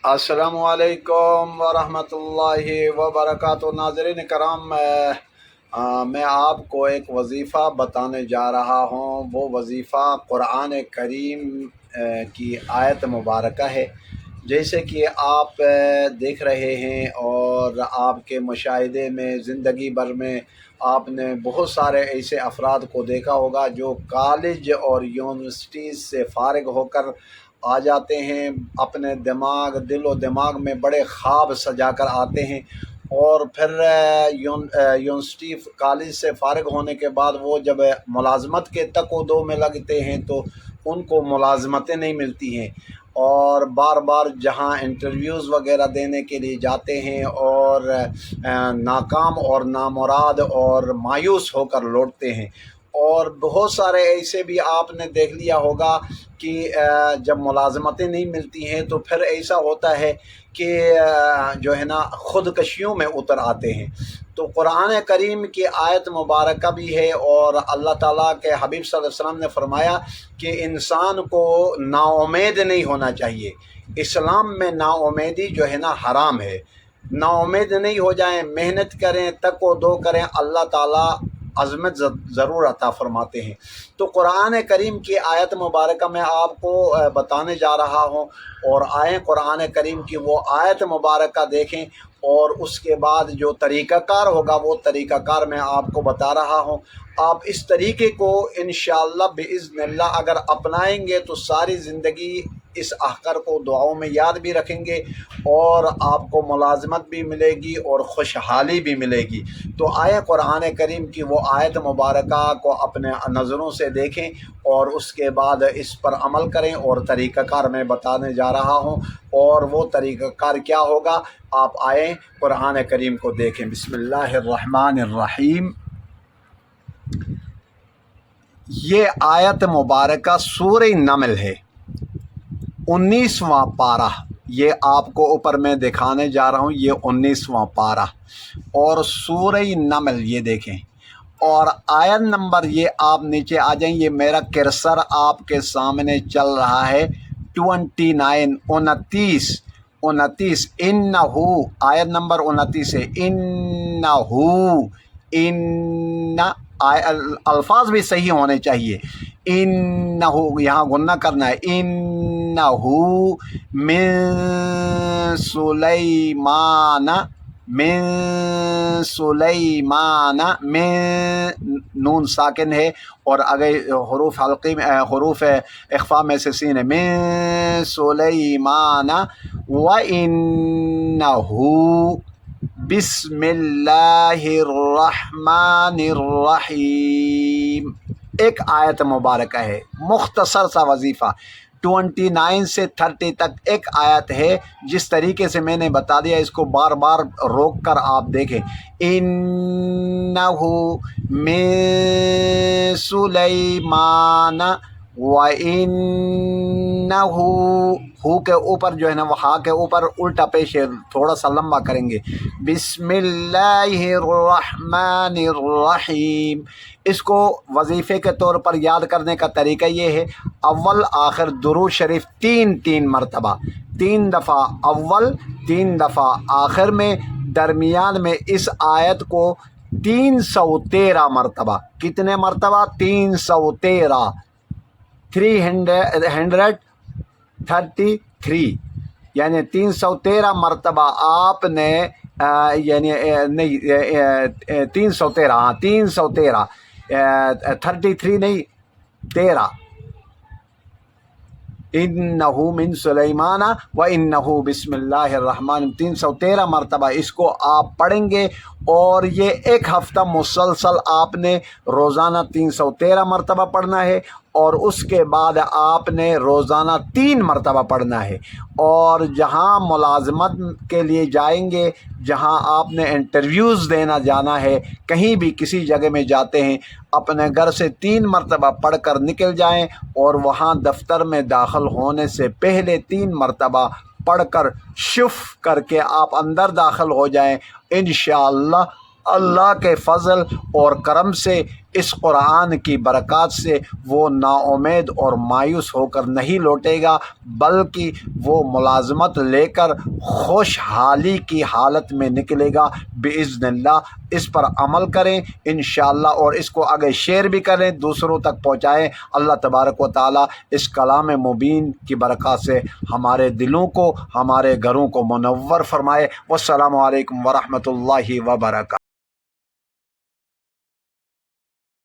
السلام علیکم ورحمۃ اللہ وبرکاتہ۔ ناظرین کرام، میں آپ کو ایک وظیفہ بتانے جا رہا ہوں۔ وہ وظیفہ قرآن کریم کی آیت مبارکہ ہے۔ جیسے کہ آپ دیکھ رہے ہیں اور آپ کے مشاہدے میں زندگی بھر میں آپ نے بہت سارے ایسے افراد کو دیکھا ہوگا جو کالج اور یونیورسٹیز سے فارغ ہو کر آ جاتے ہیں، اپنے دل و دماغ میں بڑے خواب سجا کر آتے ہیں، اور پھر یونیورسٹی کالج سے فارغ ہونے کے بعد وہ جب ملازمت کے تک و دو میں لگتے ہیں تو ان کو ملازمتیں نہیں ملتی ہیں، اور بار بار جہاں انٹرویوز وغیرہ دینے کے لیے جاتے ہیں اور ناکام اور نامراد اور مایوس ہو کر لوٹتے ہیں۔ اور بہت سارے ایسے بھی آپ نے دیکھ لیا ہوگا کہ جب ملازمتیں نہیں ملتی ہیں تو پھر ایسا ہوتا ہے کہ جو ہے نا خودکشیوں میں اتر آتے ہیں۔ تو قرآن کریم کی آیت مبارکہ بھی ہے، اور اللہ تعالیٰ کے حبیب صلی اللہ علیہ وسلم نے فرمایا کہ انسان کو نا امید نہیں ہونا چاہیے۔ اسلام میں نا امیدی جو ہے نا حرام ہے۔ نا امید نہیں ہو جائیں، محنت کریں، تک و دو کریں، اللہ تعالیٰ عظمت ضرور عطا فرماتے ہیں۔ تو قرآن کریم کی آیت مبارکہ میں آپ کو بتانے جا رہا ہوں، اور آئیں قرآن کریم کی وہ آیت مبارکہ دیکھیں، اور اس کے بعد جو طریقہ کار ہوگا وہ طریقہ کار میں آپ کو بتا رہا ہوں۔ آپ اس طریقے کو انشاءاللہ بإذن اللہ اگر اپنائیں گے تو ساری زندگی اس احکار کو دعاؤں میں یاد بھی رکھیں گے، اور آپ کو ملازمت بھی ملے گی اور خوشحالی بھی ملے گی۔ تو آئے قرآن کریم کی وہ آیت مبارکہ کو اپنے نظروں سے دیکھیں، اور اس کے بعد اس پر عمل کریں، اور طریقہ کار میں بتانے جا رہا ہوں۔ اور وہ طریقہ کار کیا ہوگا، آپ آئیں قرآن کریم کو دیکھیں۔ بسم اللہ الرحمن الرحیم۔ یہ آیت مبارکہ سورہ نمل ہے، 19واں پارہ۔ یہ آپ کو اوپر میں دکھانے جا رہا ہوں، یہ 19واں پارہ اور سورہ نمل، یہ دیکھیں۔ اور آیت نمبر یہ آپ نیچے آ جائیں، یہ میرا کرسر آپ کے سامنے چل رہا ہے، 29 29 انہو، آیت نمبر 29 ہے، انہو، الفاظ بھی صحیح ہونے چاہیے۔ انہو، یہاں غنہ کرنا ہے، انہو من سلیمان، من سلیمان، من نون ساکن ہے، اور اگر حروف حلقی میں حروف اخفاء میں سے سین ہے، من سلیمان وَإِنَّهُ بسم اللہ الرحمن الرحیم۔ ایک آیت مبارکہ ہے، مختصر سا وظیفہ، 29 سے 30 تک ایک آیت ہے۔ جس طریقے سے میں نے بتا دیا، اس کو بار بار روک کر آپ دیکھیں۔ انہو من سلیمان وَإِنَّهُ، ہو کے اوپر جو ہے نا وہ ہا کے اوپر الٹا پیش ہے، تھوڑا سا لمبا کریں گے۔ بسم اللہ الرحمن الرحیم۔ اس کو وظیفے کے طور پر یاد کرنے کا طریقہ یہ ہے، اول آخر درود شریف 3 مرتبہ، 3 دفعہ اول، 3 دفعہ آخر میں، درمیان میں اس آیت کو 313 مرتبہ۔ کتنے مرتبہ؟ 313، 333، یعنی 313 مرتبہ آپ نے یعنی نہیں 313، ہاں 313، 33 نہیں 13۔ انہو من سلیمان وانہو بسم اللہ الرحمن، 313 مرتبہ اس کو آپ پڑھیں گے، اور یہ ایک ہفتہ مسلسل آپ نے روزانہ 313 مرتبہ پڑھنا ہے، اور اس کے بعد آپ نے روزانہ 3 مرتبہ پڑھنا ہے۔ اور جہاں ملازمت کے لیے جائیں گے، جہاں آپ نے انٹرویوز دینا جانا ہے، کہیں بھی کسی جگہ میں جاتے ہیں، اپنے گھر سے 3 مرتبہ پڑھ کر نکل جائیں، اور وہاں دفتر میں داخل ہونے سے پہلے 3 مرتبہ پڑھ کر شف کر کے آپ اندر داخل ہو جائیں۔ انشاءاللہ اللہ کے فضل اور کرم سے اس قرآن کی برکات سے وہ نا امید اور مایوس ہو کر نہیں لوٹے گا، بلکہ وہ ملازمت لے کر خوشحالی کی حالت میں نکلے گا باذن اللہ۔ اس پر عمل کریں انشاءاللہ، اور اس کو آگے شیئر بھی کریں، دوسروں تک پہنچائیں۔ اللہ تبارک و تعالیٰ اس کلام مبین کی برکات سے ہمارے دلوں کو، ہمارے گھروں کو منور فرمائے۔ والسلام علیکم ورحمۃ اللہ وبرکاتہ۔